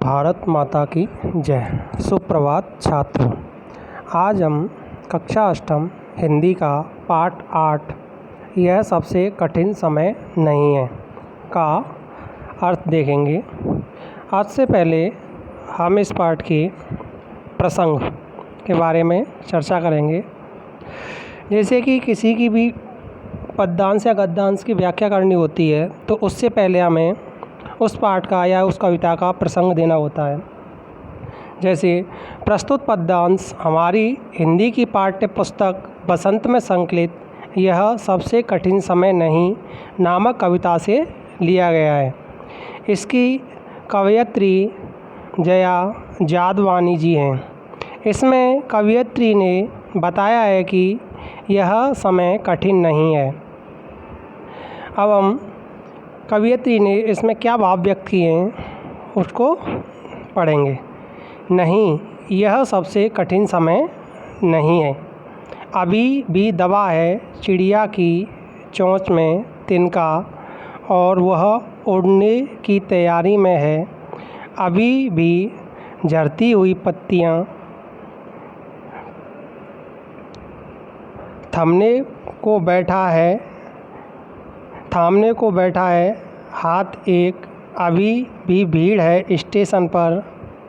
भारत माता की जय। सुप्रभात छात्रों, आज हम कक्षा अष्टम हिंदी का पाठ 8 यह सबसे कठिन समय नहीं है का अर्थ देखेंगे। आज से पहले हम इस पाठ के प्रसंग के बारे में चर्चा करेंगे। जैसे कि किसी की भी पद्यांश या गद्यांश की व्याख्या करनी होती है तो उससे पहले हमें उस पाठ का या उस कविता का प्रसंग देना होता है। जैसे प्रस्तुत पद्यांश हमारी हिंदी की पाठ्य पुस्तक बसंत में संकलित यह सबसे कठिन समय नहीं नामक कविता से लिया गया है। इसकी कवयित्री जया जादवानी जी हैं। इसमें कवयित्री ने बताया है कि यह समय कठिन नहीं है। अब हम कवयित्री ने इसमें क्या भाव व्यक्त किए हैं उसको पढ़ेंगे। नहीं, यह सबसे कठिन समय नहीं है। अभी भी दबा है चिड़िया की चोंच में तिनका और वह उड़ने की तैयारी में है। अभी भी झड़ती हुई पत्तियाँ थामने को बैठा है हाथ एक। अभी भी भीड़ है स्टेशन पर,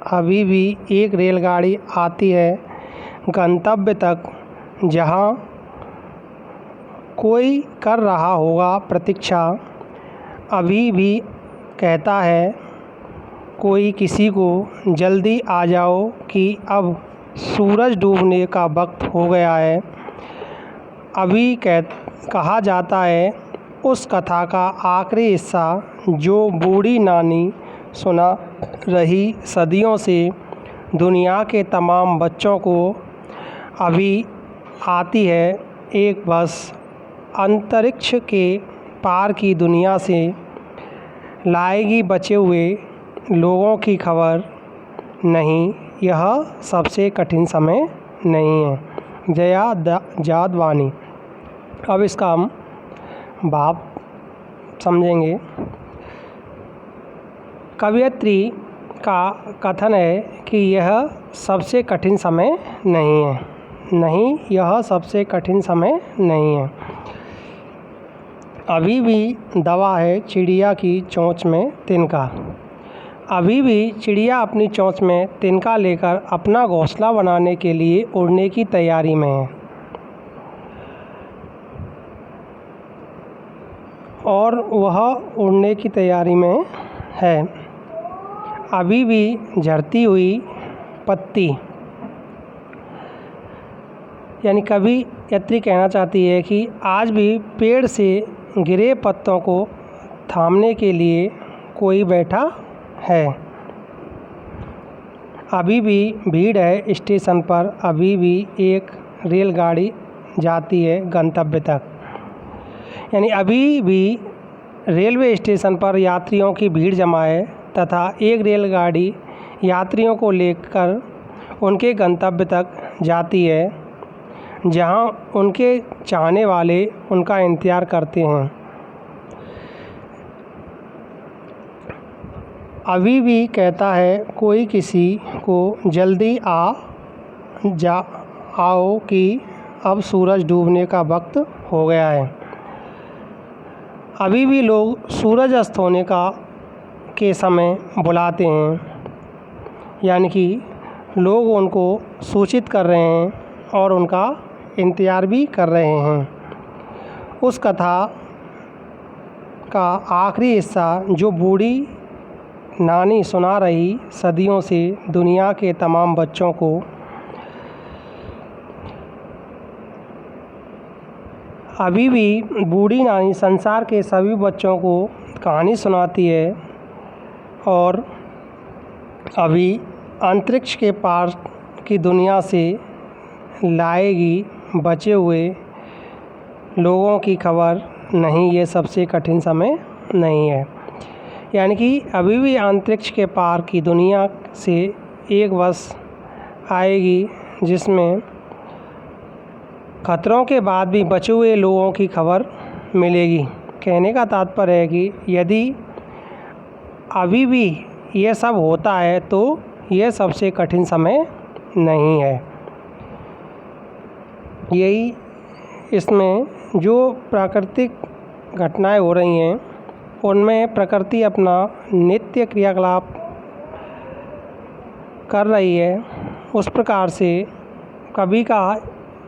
अभी भी एक रेलगाड़ी आती है गंतव्य तक जहाँ कोई कर रहा होगा प्रतीक्षा। अभी भी कहता है कोई किसी को जल्दी आ जाओ कि अब सूरज डूबने का वक्त हो गया है। अभी कहा जाता है उस कथा का आखिरी हिस्सा जो बूढ़ी नानी सुना रही सदियों से दुनिया के तमाम बच्चों को अभी आती है एक बस अंतरिक्ष के पार की दुनिया से लाएगी बचे हुए लोगों की खबर। नहीं, यह सबसे कठिन समय नहीं है। जया जादवानी। अब इसका हम भाव समझेंगे। कवयित्री का कथन है कि यह सबसे कठिन समय नहीं है। नहीं, यह सबसे कठिन समय नहीं है। अभी भी दबा है चिड़िया की चोंच में तिनका। अभी भी चिड़िया अपनी चोंच में तिनका लेकर अपना घोंसला बनाने के लिए उड़ने की तैयारी में है और वह उड़ने की तैयारी में है। अभी भी झड़ती हुई पत्ती, यानी कवयित्री कहना चाहती है कि आज भी पेड़ से गिरे पत्तों को थामने के लिए कोई बैठा है। अभी भी भीड़ है स्टेशन पर, अभी भी एक रेलगाड़ी जाती है गंतव्य तक। यानी अभी भी रेलवे स्टेशन पर यात्रियों की भीड़ जमा है तथा एक रेलगाड़ी यात्रियों को लेकर उनके गंतव्य तक जाती है जहां उनके चाहने वाले उनका इंतज़ार करते हैं। अभी भी कहता है कोई किसी को जल्दी आओ कि अब सूरज डूबने का वक्त हो गया है। अभी भी लोग सूरज अस्त होने के समय बुलाते हैं, यानी कि लोग उनको सूचित कर रहे हैं और उनका इंतज़ार भी कर रहे हैं। उस कथा का आखिरी हिस्सा जो बूढ़ी नानी सुना रही सदियों से दुनिया के तमाम बच्चों को अभी भी बूढ़ी नानी संसार के सभी बच्चों को कहानी सुनाती है और अभी अंतरिक्ष के पार की दुनिया से लाएगी बचे हुए लोगों की खबर। नहीं, ये सबसे कठिन समय नहीं है। यानी कि अभी भी अंतरिक्ष के पार की दुनिया से एक बस आएगी जिसमें खतरों के बाद भी बचे हुए लोगों की खबर मिलेगी। कहने का तात्पर्य है कि यदि अभी भी ये सब होता है तो ये सबसे कठिन समय नहीं है। यही इसमें जो प्राकृतिक घटनाएं हो रही हैं उनमें प्रकृति अपना नित्य क्रियाकलाप कर रही है, उस प्रकार से कवि का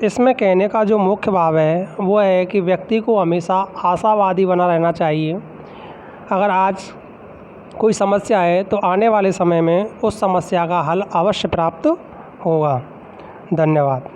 इसमें कहने का जो मुख्य भाव है वो है कि व्यक्ति को हमेशा आशावादी बना रहना चाहिए। अगर आज कोई समस्या है तो आने वाले समय में उस समस्या का हल अवश्य प्राप्त होगा। धन्यवाद।